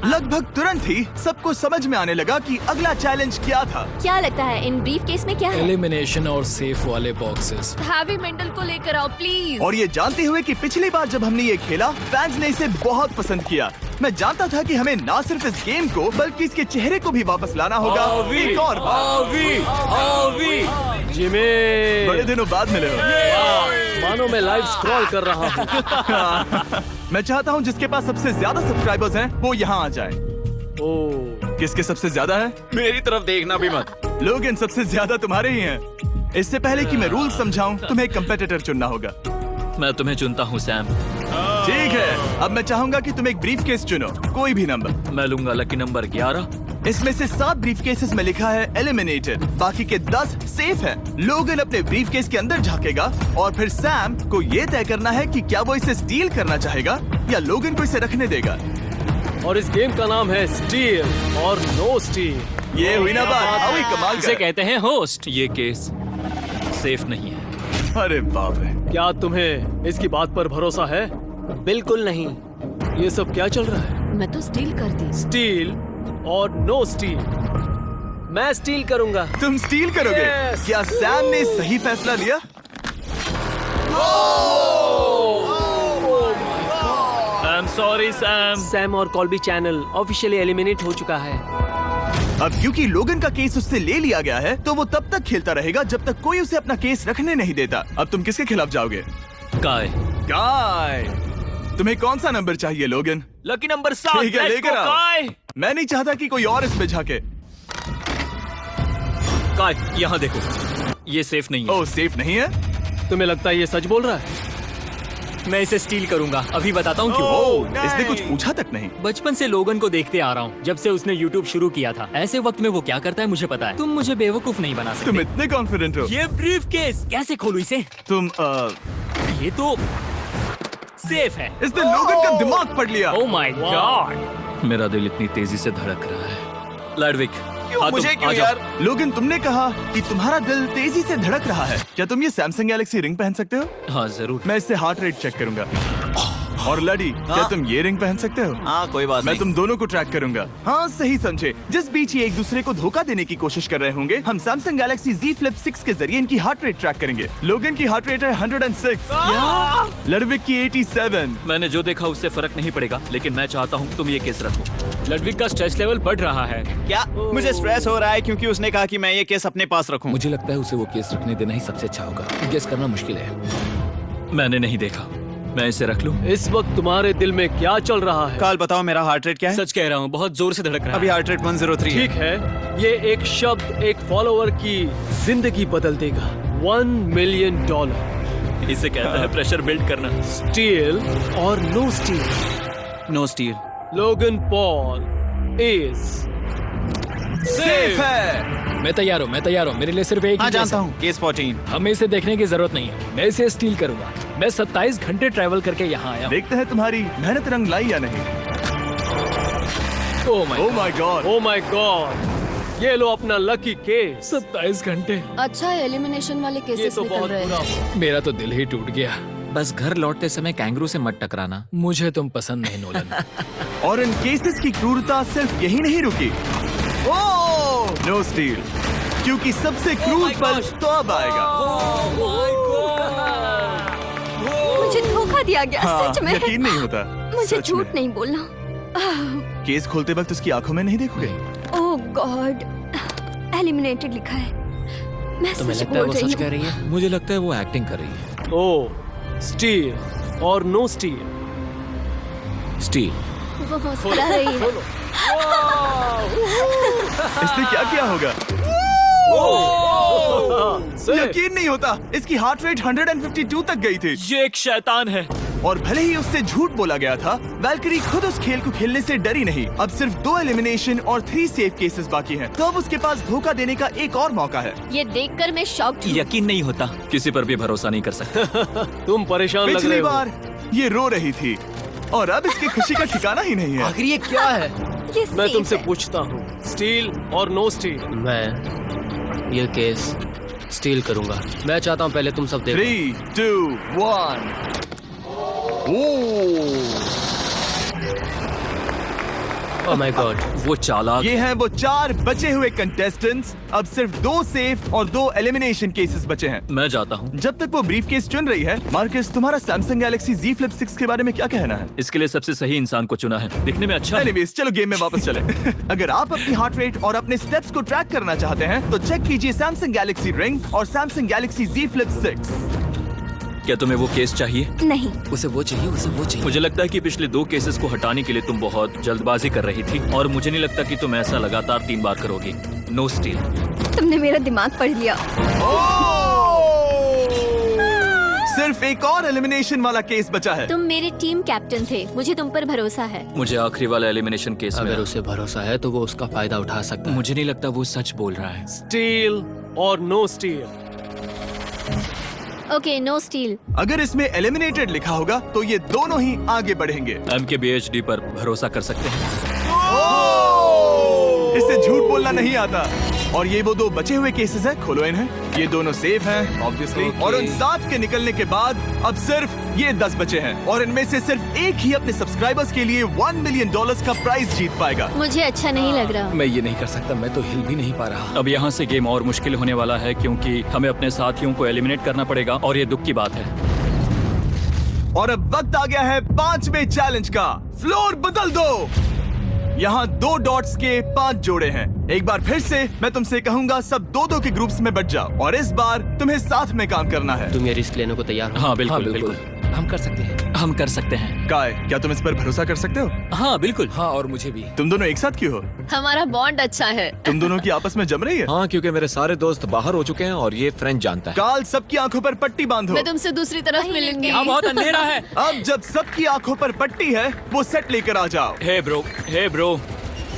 लगभग तुरंत ही सबको समझ में आने लगा कि अगला चैलेंज क्या था। क्या लगता है इन ब्रीफ केस में क्या है? एलिमिनेशन और सेफ वाले बॉक्सेस। हैवी मेंटल को लेकर आओ प्लीज। और ये जानते हुए कि पिछली बार जब हमने ये खेला, फैंस ने इसे बहुत पसंद किया। मैं जानता था कि हमें ना सिर्फ इस गेम को बल्कि इसके चेहरे को भी वापस लाना होगा। एक और बार। जिमी, बड़े दिनों बाद मिले हो। मानो मैं लाइव स्क्रॉल कर रहा हूँ। मैं चाहता हूँ जिसके पास सबसे ज्यादा सब्सक्राइबर्स हैं वो यहाँ आ जाए। ओह, किसके सबसे ज्यादा है? मेरी तरफ देखना भी मत। लोगन सबसे ज्यादा तुम्हारे ही हैं। इससे पहले कि मैं रूल समझाऊं, तुम्हें एक कंपेटिटर चुनना होगा। मैं तुम्हें चुनता हूँ सैम। ठीक है, अब मैं चाहूंगा कि तुम एक ब्रीफ केस चुनो, कोई भी नंबर। मैं लूंगा लकी नंबर 11। इसमें से 7 ब्रीफ केसेस में लिखा है एलिमिनेटेड, बाकी के 10 सेफ हैं। लोगन अपने ब्रीफ केस के अंदर झांकेगा और फिर सैम को ये तय करना है कि क्या वो इसे स्टील करना चाहेगा या लोगन को इसे रखने देगा। और इस गेम का नाम है स्टील और नो स्टील। ये हुई ना बात, हाउ ही कमाल इसे कर। कहते हैं होस्ट। ये केस सेफ नहीं है। अरे बाप रे। क्या तुम्हें इसकी बात पर भरोसा है? बिल्कुल नहीं। ये सब क्या चल रहा है? मैं तो स्टील कर दी। स्टील और नो स्टील। मैं स्टील करूंगा। तुम स्टील करोगे? Yes. क्या सैम ने सही फैसला लिया? I am sorry Sam. Sam और कॉल्बी चैनल ऑफिशियली एलिमिनेट हो चुका है। अब क्योंकि लोगन का केस उससे ले लिया गया है, तो वो तब तक खेलता रहेगा जब तक कोई उसे अपना केस रखने नहीं देता। अब तुम किसके खिलाफ जाओगे? काय। काय। तुम्हें कौन सा नंबर चाहिए लोगन? Lucky number 7। ठीक है, लेकर आओ। मैं नहीं चाहता कि कोई और इसमें झाके। काय, यहाँ देखो, ये सेफ नहीं है। ओह, सेफ नहीं है? तुम्हें लगता है ये सच बोल रहा है? मैं इसे स्टील करूंगा, अभी बताता हूँ क्यों। ओह, इसने कुछ पूछा तक नहीं। बचपन से लोगन को देखते आ रहा हूँ, जब से उसने YouTube शुरू किया था। ऐसे वक्त में वो क्या करता है मुझे पता है। तुम मुझे बेवकूफ नहीं बना तुम सकते। इतने कॉन्फिडेंट हो? ये ब्रीफ केस कैसे खोलूं इसे? तुम ये तो सेफ है। इसने लोगन का दिमाग पढ़ लिया। Oh my God. मेरा दिल इतनी तेजी से धड़क रहा है। लैडविक, क्यों मुझे क्यों यार? लोगन, तुमने कहा कि तुम्हारा दिल तेजी से धड़क रहा है। क्या तुम ये सैमसंग गैलेक्सी रिंग पहन सकते हो? हाँ जरूर। मैं इससे हार्ट रेट चेक करूंगा। और लड़ी, क्या तुम ये रिंग पहन सकते हो? हाँ, कोई बात मैं नहीं। तुम दोनों को ट्रैक करूंगा। हाँ, सही समझे। जिस बीच ये एक दूसरे को धोखा देने की कोशिश कर रहे होंगे, हम सैमसंग गैलेक्सी Z Flip 6 के जरिए इनकी हार्ट रेट ट्रैक करेंगे। लोगन की हार्ट रेट है 106, लड़विक की 87। मैंने जो देखा उससे फर्क नहीं पड़ेगा, लेकिन मैं चाहता हूँ तुम ये केस रखो। लडविक का स्ट्रेस लेवल बढ़ रहा है। क्या मुझे स्ट्रेस हो रहा है क्योंकि उसने कहा कि मैं ये केस अपने पास रखूं? मुझे लगता है उसे वो केस रखने देना ही सबसे अच्छा होगा। गेस करना मुश्किल है। मैंने नहीं देखा, मैं इसे रख लूं? इस वक्त तुम्हारे दिल में क्या चल रहा है? काल, बताओ मेरा हार्ट रेट क्या है? सच कह रहा हूँ, बहुत जोर से धड़क रहा है। अभी हार्ट रेट 103 ठीक है, ये एक शब्द एक फॉलोवर की जिंदगी बदल देगा। $1 मिलियन। इसे कहता है प्रेशर बिल्ड करना। स्टील और no steal. No steal. Logan Paul is safe है। मैं तैयार हूँ, मेरे लिए सिर्फ एक हाँ, ही जानता केस है। हूँ। केस 14। हमें इसे देखने की जरूरत नहीं है, मैं इसे स्टील करूंगा। मैं 27 घंटे ट्रैवल करके यहाँ आया हूँ। देखते हैं तुम्हारी मेहनत रंग लाई या नहीं। Oh my God. Oh my God, ये लो अपना लकी केस। 27 घंटे। अच्छा एलिमिनेशन वाले ये केसेस तो निकल बहुत रहे बुरा हैं। हुआ। मेरा तो दिल ही टूट गया। बस घर लौटते समय कैंगरू से मत टकराना। मुझे तुम पसंद नहीं नोलन। और इन केसेस की क्रूरता सिर्फ यही नहीं रुकी। ओह, नो स्टील, क्योंकि सबसे क्रूर पल तो अब आएगा। मुझे धोखा दिया गया, हाँ, सच में। यकीन नहीं होता। मुझे सच झूठ में। नहीं बोलना। केस खोलते वक्त उसकी आंखों में नहीं देखोगे? ओह गॉड, एलिमिनेटेड लिखा है। मैं तुम्हें सच लगता है बोल वो रही सच कह हूँ। रही है? मुझे लगता है वो एक्टिंग कर रही है। ओ, स्टील और नो स्टील। स्टील। वो मुस्कुरा रही है। इसने क्या किया होगा? यकीन नहीं होता, इसकी हार्ट रेट 152 तक गई थी। ये एक शैतान है। और भले ही उससे झूठ बोला गया था, वैल्करी खुद उस खेल को खेलने से डरी नहीं। अब सिर्फ 2 एलिमिनेशन और 3 सेफ केसेस बाकी हैं। तो अब उसके पास धोखा देने का एक और मौका है। ये देखकर मैं शॉक्ड हूँ। यकीन नहीं होता, किसी पर भी भरोसा नहीं कर सकता। तुम परेशान लग रहे पिछली हो। बार ये रो रही थी और अब इसकी खुशी का ठिकाना ही नहीं है। आखिर ये क्या है? ये मैं सेफ तुमसे है। पूछता हूँ, स्टील और नो स्टील। मैं ये केस स्टील करूंगा। मैं चाहता हूँ पहले तुम सब देखो। 3, 2, 1। ओह माय गॉड, वो चालाक। ये हैं वो 4 बचे हुए कंटेस्टेंट्स। अब सिर्फ 2 सेफ और 2 एलिमिनेशन केसेस बचे हैं। मैं जाता हूँ। जब तक वो ब्रीफ केस चुन रही है, मार्कस, तुम्हारा सैमसंग गैलेक्सी Z Flip 6 के बारे में क्या कहना है? इसके लिए सबसे सही इंसान को चुना है। दिखने में अच्छा है। एनीवेज, चलो गेम में वापस चले। अगर आप अपनी हार्ट रेट और अपने स्टेप्स को ट्रैक करना चाहते हैं, तो चेक कीजिए सैमसंग गैलेक्सी रिंग और सैमसंग गैलेक्सी Z Flip 6। क्या तुम्हें वो केस चाहिए? नहीं, उसे वो चाहिए, उसे वो चाहिए। मुझे लगता है कि पिछले 2 केसेस को हटाने के लिए तुम बहुत जल्दबाजी कर रही थी, और मुझे नहीं लगता कि तुम ऐसा लगातार 3 बार करोगी। No steal. तुमने मेरा दिमाग पढ़ लिया। सिर्फ एक और एलिमिनेशन वाला केस बचा है। तुम मेरे टीम कैप्टन थे, मुझे तुम पर भरोसा है। मुझे आखिरी वाला एलिमिनेशन केस में अगर उसे भरोसा है तो वो उसका फायदा उठा सकता है। मुझे नहीं लगता वो सच बोल रहा है। स्टील और no steal. Okay, no steal. अगर इसमें एलिमिनेटेड लिखा होगा तो ये दोनों ही आगे बढ़ेंगे। MKBHD पर भरोसा कर सकते हैं। इसे झूठ बोलना नहीं आता। और ये वो 2 बचे हुए केसेस हैं, खोलो इन्हें। ये दोनों सेफ हैं ऑब्वियसली। और उन 7 के निकलने के बाद अब सिर्फ ये 10 बचे हैं, और इनमें से सिर्फ एक ही अपने सब्सक्राइबर्स के लिए $1 मिलियन का प्राइज जीत पाएगा। मुझे अच्छा नहीं लग रहा। मैं ये नहीं कर सकता, मैं तो हिल भी नहीं पा रहा। अब यहाँ से गेम और मुश्किल होने वाला है, क्योंकि हमें अपने साथियों को एलिमिनेट करना पड़ेगा, और ये दुख की बात है। और अब वक्त आ गया है 5वें चैलेंज का। फ्लोर बदल दो। यहाँ 2 डॉट्स के 5 जोड़े हैं। एक बार फिर से मैं तुमसे कहूंगा, सब 2-2 के ग्रुप्स में बट जाओ और इस बार तुम्हें साथ में काम करना है। तुम ये रिस्क लेने को तैयार हो? हाँ बिल्कुल बिल्कुल। हम कर सकते हैं। हम कर सकते हैं। काय, क्या तुम इस पर भरोसा कर सकते हो? हाँ बिल्कुल। हाँ, और मुझे भी। तुम दोनों एक साथ क्यों हो? हमारा बॉन्ड अच्छा है। तुम दोनों की आपस में जम रही है? हाँ, क्योंकि मेरे सारे दोस्त बाहर हो चुके हैं और ये फ्रेंड जानता है। काल, सबकी आंखों पर पट्टी बांधो। मैं तुमसे दूसरी तरफ मिलूंगी। यहाँ बहुत अंधेरा है। अब जब सबकी आंखों पर पट्टी है, वो सेट लेकर आ जाओ। हे ब्रो,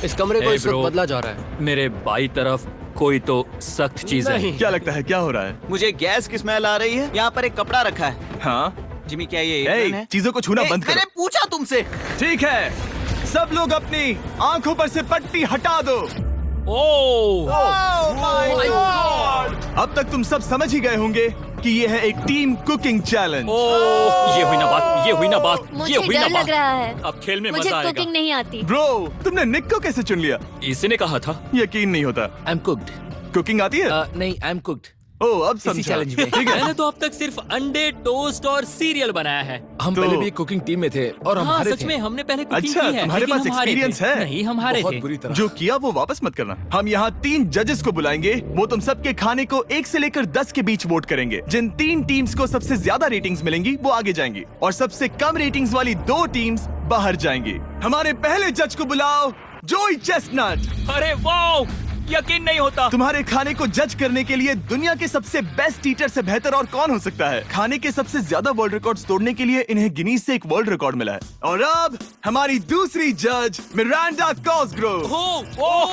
इस कमरे को Hey, इस वक्त bro. बदला जा रहा है। मेरे बाई तरफ कोई तो सख्त चीज है। क्या लगता है क्या हो रहा है? मुझे गैस की स्मेल आ रही है। यहाँ पर एक कपड़ा रखा है। हाँ, जिमी, क्या ये ए, एप्रन है? चीजों को छूना बंद मैंने करो। पूछा तुमसे। ठीक है, सब लोग अपनी आंखों पर से पट्टी हटा दो। अब तक तुम सब समझ ही गए होंगे कि ये है एक टीम कुकिंग चैलेंज। ये हुई ना बात। मुझे डर लग रहा है। अब खेल में मुझे मजा आएगा। कुकिंग नहीं आती। ब्रो, तुमने निक को कैसे चुन लिया? इसी ने कहा था। यकीन नहीं होता। I am cooked. कुकिंग आती है? नहीं, आई एम कुक्ड। ओह, अब समझा। चैलेंज में। ठीक है। मैंने तो अब तक सिर्फ अंडे, टोस्ट और सीरियल बनाया है। हम तो- पहले भी कुकिंग टीम में थे और हम हाँ हारे सच थे। में हमने पहले कुकिंग अच्छा, की है। तुम्हारे लेकिन पास हम हारे थे। experience है? नहीं, हम हारे बहुत थे। बुरी तरह। जो किया वो वापस मत करना। हम यहाँ 3 जजेस को बुलाएंगे। वो तुम सबके खाने को 1 से लेकर 10 के बीच वोट करेंगे। जिन 3 टीम्स को सबसे ज्यादा रेटिंग्स मिलेंगी वो आगे जाएंगी और सबसे कम रेटिंग्स वाली 2 टीम्स बाहर जाएंगी। हमारे पहले जज को बुलाओ, जोई चेस्टनट। अरे वाओ, यकीन नहीं होता। तुम्हारे खाने को जज करने के लिए दुनिया के सबसे बेस्ट ईटर से बेहतर और कौन हो सकता है? खाने के सबसे ज्यादा वर्ल्ड रिकॉर्ड्स तोड़ने के लिए इन्हें गिनीज से एक वर्ल्ड रिकॉर्ड मिला है। और अब हमारी दूसरी जज मिरांडा कॉसग्रोव। ओह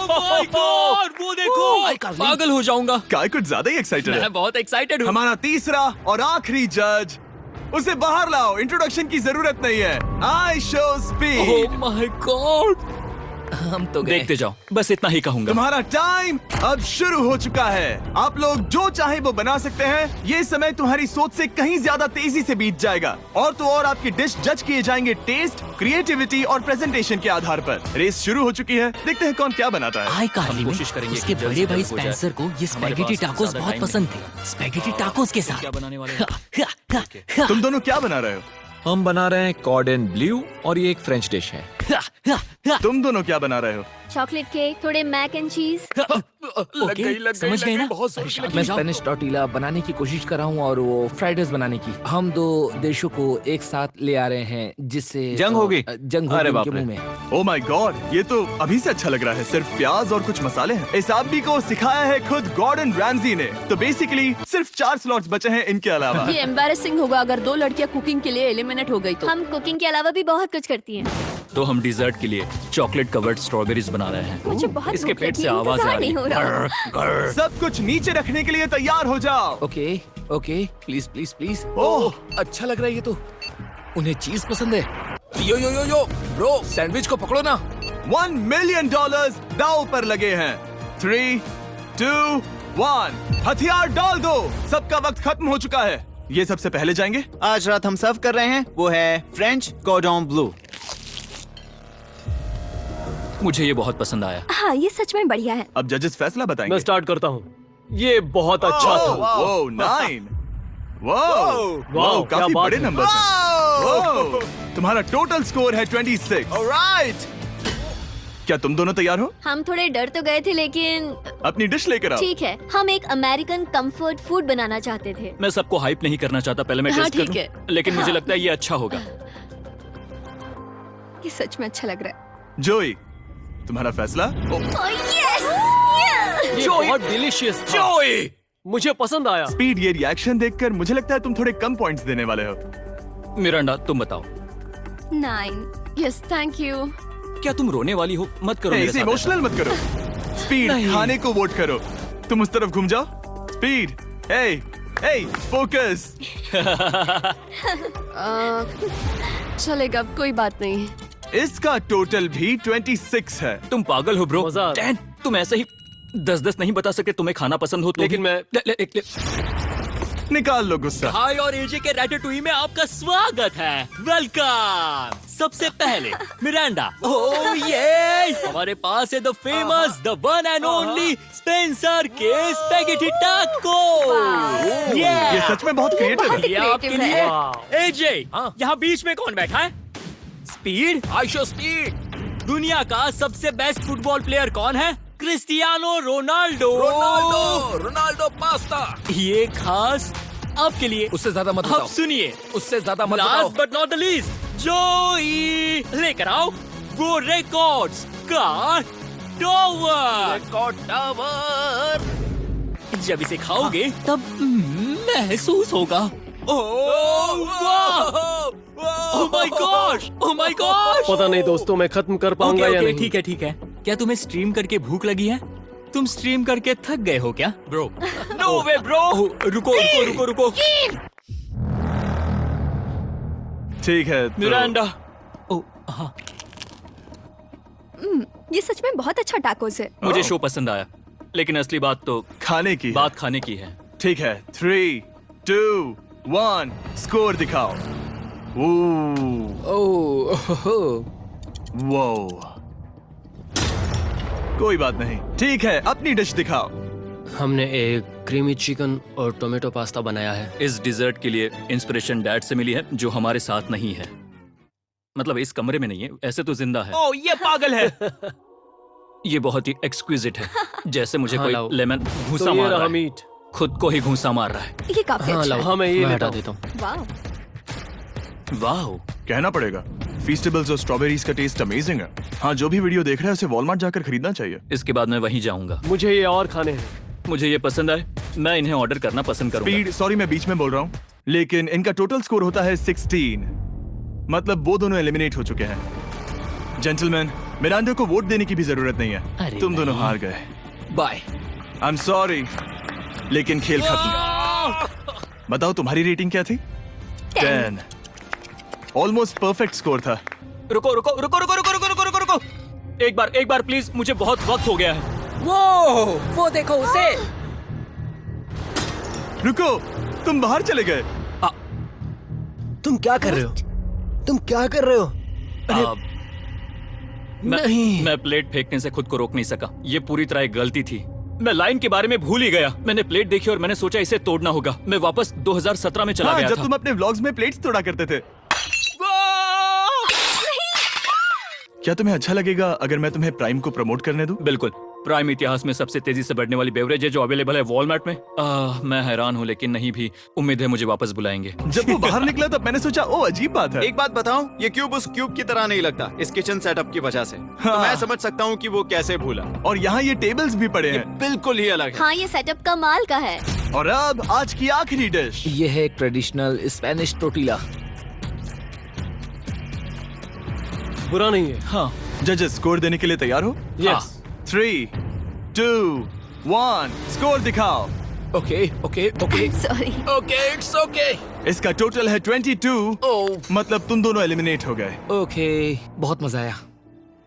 माय गॉड, वो देखो। पागल हो जाऊंगा। काय कुछ ज्यादा ही एक्साइटेड है। मैं बहुत एक्साइटेड हूँ। हमारा तीसरा और आखिरी जज, उसे बाहर लाओ। इंट्रोडक्शन की जरूरत नहीं है। I show speed. Oh my God. हम तो गए। देखते जाओ, बस इतना ही कहूंगा। तुम्हारा टाइम अब शुरू हो चुका है। आप लोग जो चाहे वो बना सकते हैं। ये समय तुम्हारी सोच से कहीं ज्यादा तेजी से बीत जाएगा। और तो और आपकी डिश जज किए जाएंगे टेस्ट, क्रिएटिविटी और प्रेजेंटेशन के आधार पर। रेस शुरू हो चुकी है। देखते हैं कौन क्या बनाता है। आई कार्ली में कोशिश करेंगे उसके कि जल्द बड़े से भाई जल्द हो जाए। स्पेंसर को ये हमारे स्पैगेटी पास टाकोस ज्यादा बहुत टाइम पसंद थे। स्पैगेटी टाकोस के साथ क्या बनाने वाले हैं? तुम दोनों क्या बना रहे हो? हम बना रहे हैं कॉर्डन ब्लू और ये एक फ्रेंच डिश है। तुम दोनों क्या बना रहे हो? चॉकलेट केक, थोड़े मैक एंड चीज। समझ गए ना? मैं स्पेनिश टॉर्टिला बनाने की कोशिश कर रहा हूँ और वो फ्राइड राइस बनाने की। हम 2 देशों को एक साथ ले आ रहे हैं जिससे जंग होगी? जंग अरे होगी बाप उनके रे। मुंह में। ओ माय गॉड, ये तो अभी से अच्छा लग रहा है। सिर्फ प्याज और कुछ मसाले हैं। इस आदमी को सिखाया है खुद गॉर्डन रैमजी ने। तो बेसिकली सिर्फ 4 स्लॉट्स बचे हैं इनके अलावा। ये एम्बैरेसिंग होगा अगर 2 लड़कियां कुकिंग के लिए एलिमिनेट हो गई तो। हम कुकिंग के अलावा भी बहुत कुछ करती हैं। तो हम डिजर्ट के लिए चॉकलेट कवर्ड स्ट्रॉबेरीज बना रहे हैं। मुझे बहुत इसके भूख पेट लगी से है, आवाज आ इंतजार रही नहीं हो रहा। है। सब कुछ नीचे रखने के लिए तैयार हो जाओ। Okay okay, please please please. Oh, अच्छा लग रहा है ये तो। उन्हें चीज पसंद है। यो यो यो यो ब्रो, सैंडविच को पकड़ो ना। $1 मिलियन दांव पर लगे हैं। 3, 2, 1, हथियार डाल दो। सबका वक्त खत्म हो चुका है। ये सबसे पहले जाएंगे। आज रात हम सर्व कर रहे हैं वो है फ्रेंच कॉर्डन ब्लू। मुझे ये बहुत पसंद आया। हाँ, ये सच में बढ़िया है। अब जजेस फैसला मैं बताएंगे। स्टार्ट करता हूँ। ये बहुत अच्छा था। ओह, 9। वाओ, क्या काफी बात बड़े है। नंबर्स हैं। वाओ, तुम्हारा टोटल स्कोर है 26। ऑलराइट, क्या तुम दोनों तैयार हो? हम थोड़े डर तो गए थे लेकिन अपनी डिश लेकर आओ। ठीक है। हम एक अमेरिकन कंफर्ट फूड बनाना चाहते थे। मैं सबको हाइप नहीं करना चाहता, पहले मैं हाँ, टेस्ट ठीक करूं। है। लेकिन मुझे लगता है ये अच्छा होगा। ये सच में अच्छा लग रहा है। जोई, तुम्हारा फैसला? ये बहुत डिलीशियस था। मुझे पसंद आया। स्पीड, ये रिएक्शन देखकर मुझे लगता है तुम थोड़े कम पॉइंट्स देने वाले हो। मिरांडा, तुम बताओ। 9। Yes, thank you. क्या तुम रोने वाली हो? मत करो मेरे इसे साथ इमोशनल मत करो। स्पीड, खाने को वोट करो। तुम उस तरफ घूम जाओ। स्पीड, ए, फोकस। चलेगा, कोई बात नहीं। इसका टोटल भी 26 है। तुम पागल हो ब्रो। मजा आ रहा है। 10, तुम ऐसे ही 10 नहीं बता सकते तुम्हें खाना पसंद हो तो लेकिन भी। मैं निकाल लो गुस्सा। हाय और एजे के रैटेटुई में आपका स्वागत है। वेलकम। सबसे पहले मिरांडा। ओह ये हमारे पास है the famous, the one and only Spencer के स्पैगेटी टाको। ये सच में बहुत क्रिएटिव है। ये आपके creative लिए। एजे, यहाँ बीच में कौन बैठा है? स्पीड। I show speed. दुनिया का सबसे बेस्ट फुटबॉल प्लेयर कौन है? Cristiano Ronaldo. Ronaldo pasta. ये खास आपके लिए। उससे ज्यादा मत अब बताओ। सुनिए, उससे ज्यादा मत बताओ। Last but not the least, जोई लेकर आओ वो रिकॉर्ड्स का टॉवर। जब इसे खाओगे तब महसूस होगा। Oh my gosh, oh my gosh. पता नहीं दोस्तों, मैं खत्म कर पाऊंगा या नहीं। ठीक है ठीक है। क्या तुम्हें स्ट्रीम करके भूख लगी है? तुम स्ट्रीम करके थक गए हो क्या? Bro, no way bro. रुको रुको रुको रुको। ठीक है तो... मिरांडा। ओह हाँ, ये सच में बहुत अच्छा टाकोस है। मुझे शो पसंद आया, लेकिन असली बात तो खाने की बात खाने की है। ठीक है 3, 2, 1 स्कोर दिखाओ। वो कोई बात नहीं। ठीक है, अपनी डिश दिखाओ। हमने एक क्रीमी चिकन और टोमेटो पास्ता बनाया है। इस डिजर्ट के लिए इंस्पिरेशन डैड से मिली है, जो हमारे साथ नहीं है। मतलब इस कमरे में नहीं है, ऐसे तो जिंदा है। ओह ये पागल है। ये बहुत ही एक्सक्विजिट है, जैसे मुझे हाँ, कोई लाओ। लेमन घूसा तो ये मार रहा रहा है। मीट। खुद को ही घूसा मार रहा है। ये काफी हाँ अच्छा लाओ। है। हाँ मैं ये मैं हटा हटा देता हूँ। वाह। वाह, कहना पड़ेगा, फीस्टेबल्स और स्ट्रॉबेरीज का टेस्ट अमेजिंग है। हाँ, जो भी वीडियो देख रहा है उसे वॉलमार्ट जाकर खरीदना चाहिए। इसके बाद मैं वहीं जाऊंगा। मुझे ये और खाने हैं। मुझे ये पसंद आए, मैं इन्हें ऑर्डर करना पसंद करूंगा। स्पीड, सॉरी मैं बीच में बोल रहा हूँ, लेकिन इनका टोटल स्कोर होता है 16। मतलब वो दोनों एलिमिनेट हो चुके हैं। जेंटलमैन, मिरांडा को वोट देने की भी जरूरत नहीं है। तुम दोनों हार गए। बाय। आई एम सॉरी, लेकिन खेल खत्म। बताओ तुम्हारी रेटिंग क्या थी? 10। ऑलमोस्ट परफेक्ट स्कोर था। रुको रुको रुको रुको रुको रुको रुको रुको रुको। एक बार प्लीज, मुझे बहुत वक्त हो गया है। वो देखो उसे। रुको, तुम बाहर चले गए। तुम क्या कर रहे हो? तुम क्या कर रहे हो? मैं प्लेट फेंकने से खुद को रोक नहीं सका। ये पूरी तरह एक गलती थी। मैं लाइन के बारे में भूल ही गया। मैंने प्लेट देखी और मैंने सोचा इसे तोड़ना होगा। मैं वापस 2017 में चला गया जब था। तुम अपने व्लॉग्स में प्लेट्स तोड़ा करते थे। क्या तुम्हें अच्छा लगेगा अगर मैं तुम्हें प्राइम को प्रमोट करने दूं? बिल्कुल। प्राइम इतिहास में सबसे तेजी से बढ़ने वाली बेवरेज है जो अवेलेबल है वॉलमार्ट में। मैं हैरान हूँ, लेकिन नहीं भी। उम्मीद है मुझे वापस बुलाएंगे। जब वो बाहर निकला तब मैंने सोचा ओ अजीब बात है। एक बात बताऊं, ये क्यूब उस क्यूब की तरह नहीं लगता इस किचन सेटअप की वजह से। तो मैं समझ सकता हूँ कि वो कैसे भूला। और यहाँ ये टेबल्स भी पड़े हैं। बिल्कुल ही अलग है। हाँ, ये सेटअप कमाल का है। और अब आज की आखिरी डिश। ये है एक ट्रेडिशनल स्पेनिश टोर्टिला। बुरा नहीं है। हाँ, जजेस स्कोर देने के लिए तैयार हो? यस। 3, 2, 1 स्कोर दिखाओ। Okay okay okay sorry. Okay, it's okay. इसका टोटल है 22। मतलब तुम दोनों एलिमिनेट हो गए। ओके, बहुत मजा आया।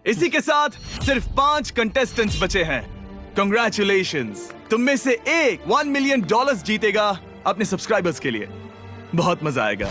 इसी के साथ सिर्फ 5 कंटेस्टेंट्स बचे हैं। कंग्रेचुलेशंस, तुम में से एक $1 मिलियन जीतेगा अपने सब्सक्राइबर्स के लिए। बहुत मजा आएगा।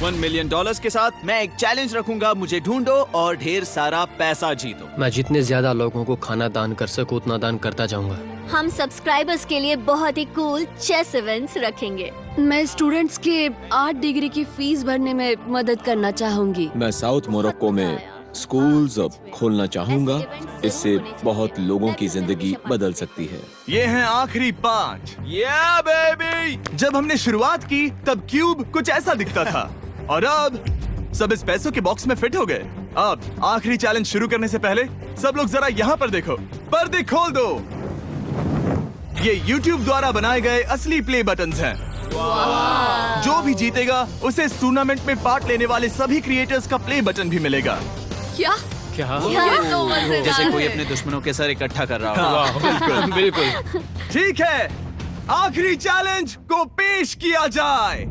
$1 मिलियन के साथ मैं एक चैलेंज रखूंगा, मुझे ढूंढो और ढेर सारा पैसा जीतो। मैं जितने ज्यादा लोगों को खाना दान कर सकूं उतना दान करता जाऊंगा। हम सब्सक्राइबर्स के लिए बहुत ही कूल चेस इवेंट्स रखेंगे। मैं स्टूडेंट्स के 8 डिग्री की फीस भरने में मदद करना चाहूंगी। मैं साउथ मोरक्को में स्कूल्स अब खोलना चाहूंगा। इससे बहुत लोगों की जिंदगी बदल सकती है। ये हैं आखिरी 5। या बेबी। जब हमने शुरुआत की तब क्यूब कुछ ऐसा दिखता था और अब सब इस पैसों के बॉक्स में फिट हो गए। अब आखिरी चैलेंज शुरू करने से पहले सब लोग जरा यहाँ पर देखो। पर्दे खोल दो। ये YouTube द्वारा बनाए गए असली प्ले बटन्स हैं। जो भी जीतेगा उसे इस टूर्नामेंट में पार्ट लेने वाले सभी क्रिएटर्स का प्ले बटन भी मिलेगा। क्या? क्या? ये तो मजेदार जैसे कोई है। अपने दुश्मनों के सर इकट्ठा कर रहा हो। बिल्कुल। ठीक है, आखिरी चैलेंज को पेश किया जाए।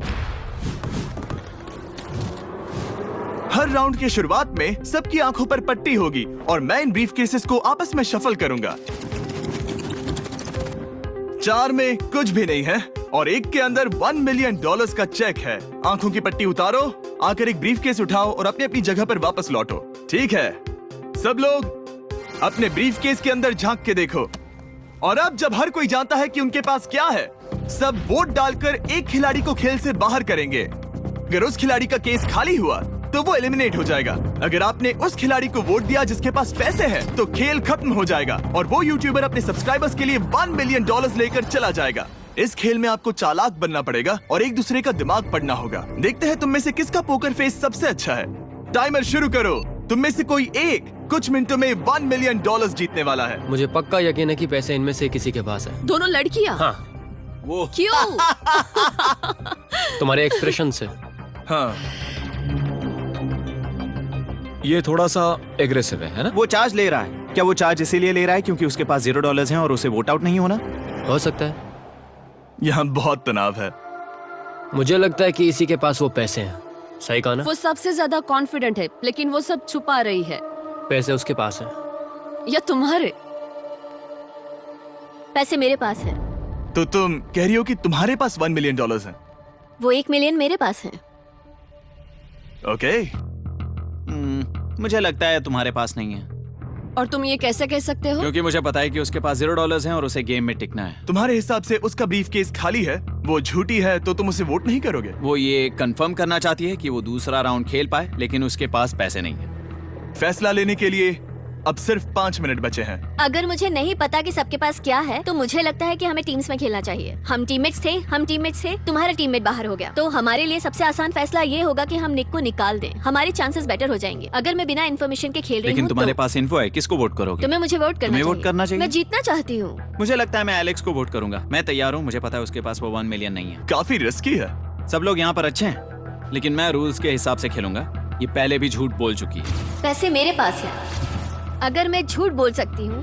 हर राउंड की शुरुआत में सबकी आंखों पर पट्टी होगी और मैं इन ब्रीफ केसेस को आपस में शफल करूंगा। 4 में कुछ भी नहीं है और एक के अंदर $1 मिलियन का चेक है। आंखों की पट्टी उतारो, आकर एक ब्रीफ केस उठाओ और अपनी अपनी जगह पर वापस लौटो। ठीक है, सब लोग अपने ब्रीफ केस के अंदर झांक के देखो। और अब जब हर कोई जानता है कि उनके पास क्या है, सब वोट डालकर एक खिलाड़ी को खेल से बाहर करेंगे। अगर उस खिलाड़ी का केस खाली हुआ तो वो एलिमिनेट हो जाएगा। अगर आपने उस खिलाड़ी को वोट दिया जिसके पास पैसे हैं, तो खेल खत्म हो जाएगा और वो यूट्यूबर अपने सब्सक्राइबर्स के लिए $1 मिलियन लेकर चला जाएगा। इस खेल में आपको चालाक बनना पड़ेगा और एक दूसरे का दिमाग पढ़ना होगा। देखते हैं तुम में से किसका पोकर फेस सबसे अच्छा है। टाइमर शुरू करो। तुम में से कोई एक कुछ मिनटों में $1 मिलियन जीतने वाला है। मुझे पक्का यकीन है कि पैसे इनमें से किसी के पास है। दोनों लड़कियां? हाँ। वो क्यों? तुम्हारे एक्सप्रेशन से। हाँ, ये थोड़ा सा एग्रेसिव है ना? वो चार्ज ले रहा है। क्या वो चार्ज इसीलिए ले रहा है क्योंकि उसके पास $0 हैं और उसे वोट आउट नहीं होना? हो सकता है। यहाँ बहुत तनाव है। मुझे लगता है कि इसी के पास वो पैसे हैं। सही कहा ना? वो सबसे ज्यादा कॉन्फिडेंट है, लेकिन वो सब छुपा रही है। पैसे उसके पास हैं। या तुम्हारे? पैसे मेरे पास है। तो तुम कह रही हो कि तुम्हारे पास $1 मिलियन है? वो 1 मिलियन मेरे पास है। ओके। मुझे लगता है तुम्हारे पास नहीं है। और तुम ये कैसे कह सकते हो? क्योंकि मुझे पता है कि उसके पास $0 हैं और उसे गेम में टिकना है। तुम्हारे हिसाब से उसका ब्रीफ केस खाली है, वो झूठी है, तो तुम उसे वोट नहीं करोगे? वो ये कंफर्म करना चाहती है कि वो दूसरा राउंड खेल पाए, लेकिन उसके पास पैसे नहीं है। फैसला लेने के लिए अब सिर्फ 5 मिनट बचे हैं। अगर मुझे नहीं पता कि सबके पास क्या है, तो मुझे लगता है कि हमें टीम्स में खेलना चाहिए। हम टीममेट्स थे, तुम्हारा टीममेट बाहर हो गया, तो हमारे लिए सबसे आसान फैसला ये होगा कि हम निक को निकाल दें। हमारे चांसेस बेटर हो जाएंगे। अगर मैं बिना इन्फॉर्मेशन के खेल रही लेकिन हूँ, तुम्हारे तो पास इन्फो है, किसको वोट करोगे? तुम्हें मुझे वोट तुम्हें वोट करना चाहिए। मैं जीतना चाहती हूँ। मुझे लगता है मैं एलेक्स को वोट करूंगा। मैं तैयार हूँ। मुझे पता है उसके पास वो 1 मिलियन नहीं है। काफी रिस्की है। सब लोग यहाँ पर अच्छे हैं, लेकिन मैं रूल्स के हिसाब से खेलूंगा। ये पहले भी झूठ बोल चुकी है। पैसे मेरे पास है। अगर मैं झूठ बोल सकती हूँ,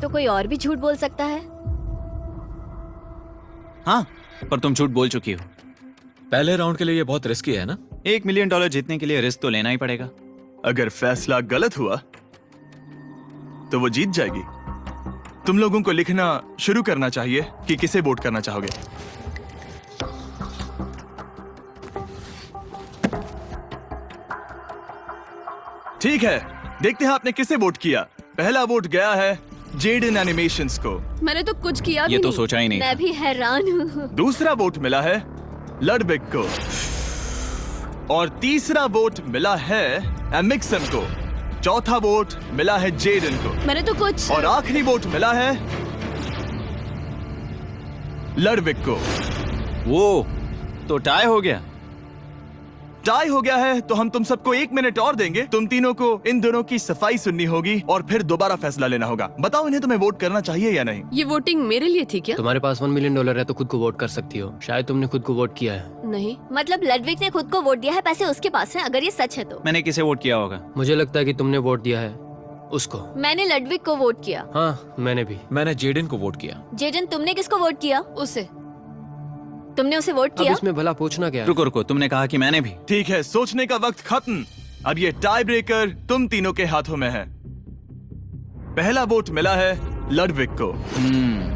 तो कोई और भी झूठ बोल सकता है। हाँ, पर तुम झूठ बोल चुकी हो। पहले राउंड के लिए ये बहुत रिस्की है ना? $1 मिलियन जीतने के लिए रिस्क तो लेना ही पड़ेगा। अगर फैसला गलत हुआ, तो वो जीत जाएगी। तुम लोगों को लिखना शुरू करना चाहिए कि किसे वोट करना चाहोगे। ठीक है, देखते हैं आपने किसे वोट किया। पहला वोट गया है जेडन एनिमेशंस को। मैंने तो कुछ किया ये भी तो नहीं। सोचा ही नहीं मैं भी हैरान हूँ। दूसरा वोट मिला है लडबिक को और तीसरा वोट मिला है एमिक्सन को। चौथा वोट मिला है जेडन को मैंने तो कुछ। और आखिरी वोट मिला है लडबिक को। वो तो टाई हो गया। टाई हो गया है तो हम तुम सबको 1 मिनट और देंगे। तुम तीनों को इन दोनों की सफाई सुननी होगी और फिर दोबारा फैसला लेना होगा। बताओ इन्हें तुम्हें वोट करना चाहिए या नहीं। ये वोटिंग मेरे लिए थी क्या? तुम्हारे पास $1 मिलियन है तो खुद को वोट कर सकती हो। शायद तुमने खुद को वोट किया है। नहीं। मतलब लडविक ने खुद को वोट दिया है, पैसे उसके पास हैं। अगर ये सच है तो मैंने किसे वोट किया होगा? मुझे लगता है कि तुमने वोट दिया है उसको। मैंने लडविक को वोट किया। हाँ, मैंने भी। मैंने जेडन को वोट किया। जेडन, तुमने किसको वोट किया? उसे। तुमने उसे वोट अब किया? इसमें भला पूछना क्या है? रुको रुको, तुमने कहा कि मैंने भी। ठीक है, सोचने का वक्त खत्म। अब ये टाई ब्रेकर तुम तीनों के हाथों में है। पहला वोट मिला है लडविक को।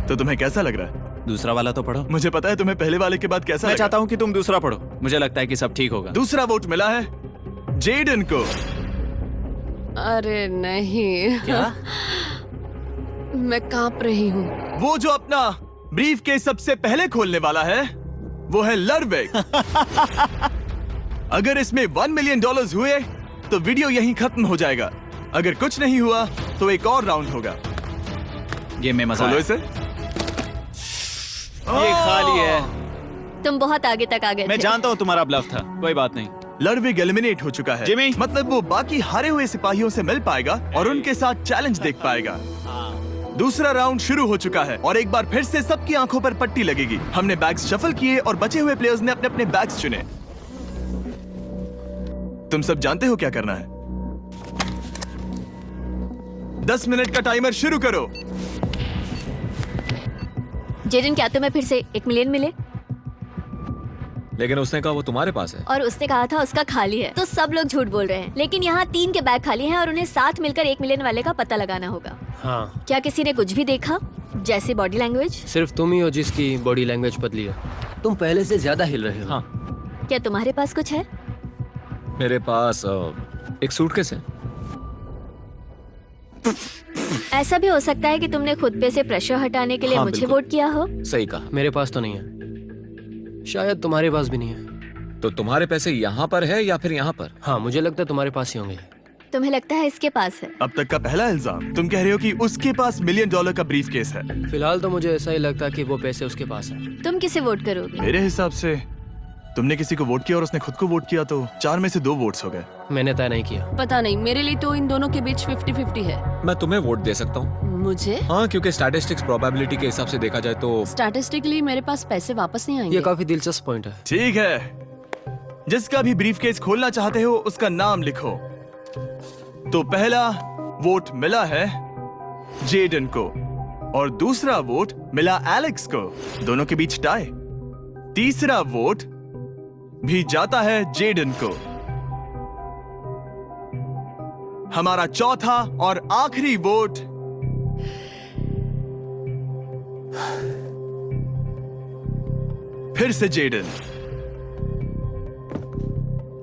तो तुम्हें कैसा लग रहा है? दूसरा वाला तो पढ़ो। मुझे पता है तुम्हें पहले वाले के बाद कैसा मैं लगा। चाहता हूँ कि तुम दूसरा पढ़ो। मुझे लगता है कि सब ठीक होगा। दूसरा वोट मिला है जेडन को। अरे नहीं। क्या? मैं कांप रही हूँ। वो जो अपना ब्रीफ केस सबसे पहले खोलने वाला है वो है लडविक। अगर इसमें $1 मिलियन हुए तो वीडियो यहीं खत्म हो जाएगा। अगर कुछ नहीं हुआ तो एक और राउंड होगा। गेम में मजा खोलो आया। इसे। ये खाली है। तुम बहुत आगे तक आ गए मैं थे। जानता हूँ तुम्हारा ब्लफ था, कोई बात नहीं। लडविक एलिमिनेट हो चुका है। जिमी। मतलब वो बाकी हारे हुए सिपाहियों से मिल पाएगा और उनके साथ चैलेंज देख पाएगा। दूसरा राउंड शुरू हो चुका है और एक बार फिर से सबकी आंखों पर पट्टी लगेगी। हमने बैग्स शफल किए और बचे हुए प्लेयर्स ने अपने अपने बैग्स चुने। तुम सब जानते हो क्या करना है। 10 मिनट का टाइमर शुरू करो। जेडन, क्या तुम्हें फिर से 1 मिलियन मिले? लेकिन उसने कहा वो तुम्हारे पास है। और उसने कहा था उसका खाली है। तो सब लोग झूठ बोल रहे हैं। लेकिन यहाँ 3 के बैग खाली हैं और उन्हें साथ मिलकर 1 मिलियन वाले का पता लगाना होगा। हाँ। क्या किसी ने कुछ भी देखा, जैसे बॉडी लैंग्वेज? सिर्फ तुम ही हो जिसकी बॉडी लैंग्वेज बदली है। तुम पहले से ज्यादा हिल रहे हो। हाँ। क्या तुम्हारे पास कुछ है? मेरे पास एक सूटकेस है। ऐसा भी हो सकता है कि तुमने खुद पे से प्रेशर हटाने के लिए हाँ, मुझे बिल्कुल। वोट किया हो। सही कहा। मेरे पास तो नहीं है। शायद तुम्हारे पास भी नहीं है। तो तुम्हारे पैसे यहाँ पर है या फिर यहाँ पर? हाँ, मुझे लगता है तुम्हारे पास ही होंगे। तुम्हें लगता है इसके पास है? अब तक का पहला इल्जाम। तुम कह रहे हो कि उसके पास $1 मिलियन का ब्रीफ केस है। फिलहाल तो मुझे ऐसा ही लगता है कि वो पैसे उसके पास हैं। तुम किसे वोट करोगे? मेरे हिसाब से तुमने किसी को वोट किया और उसने खुद को वोट किया, तो 4 में से 2 वोट्स हो गए। मैंने तय नहीं किया। पता नहीं, मेरे लिए तो इन दोनों के बीच 50-50 है। मैं तुम्हें वोट दे सकता हूँ। मुझे? हाँ, क्योंकि स्टैटिस्टिक्स प्रोबेबिलिटी के हिसाब से देखा जाए तो स्टैटिस्टिकली मेरे पास पैसे वापस नहीं आएंगे। ये काफी दिलचस्प पॉइंट है। ठीक है, जिसका भी ब्रीफ केस खोलना चाहते हो उसका नाम लिखो। तो पहला वोट मिला है जेडन को और दूसरा वोट मिला एलेक्स को। दोनों के बीच टाई। तीसरा वोट भी जाता है जेडन को। हमारा चौथा और आखिरी वोट फिर से जेडन।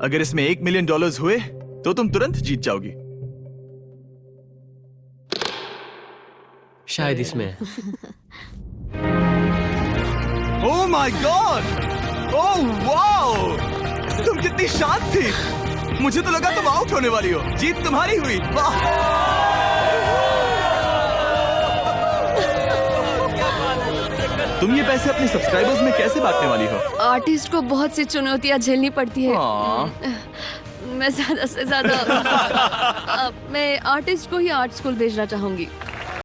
अगर इसमें $1 मिलियन हुए तो तुम तुरंत जीत जाओगी। शायद इसमें। Oh my God! Oh wow! तुम कितनी शांत थी। मुझे तो लगा तुम आउट होने वाली हो। जीत तुम्हारी हुई। वाह! तुम ये पैसे अपने सब्सक्राइबर्स में कैसे बांटने वाली हो? आर्टिस्ट को बहुत सी चुनौतियां झेलनी पड़ती है। मैं ज्यादा से ज्यादा मैं आर्टिस्ट को ही आर्ट स्कूल भेजना चाहूंगी।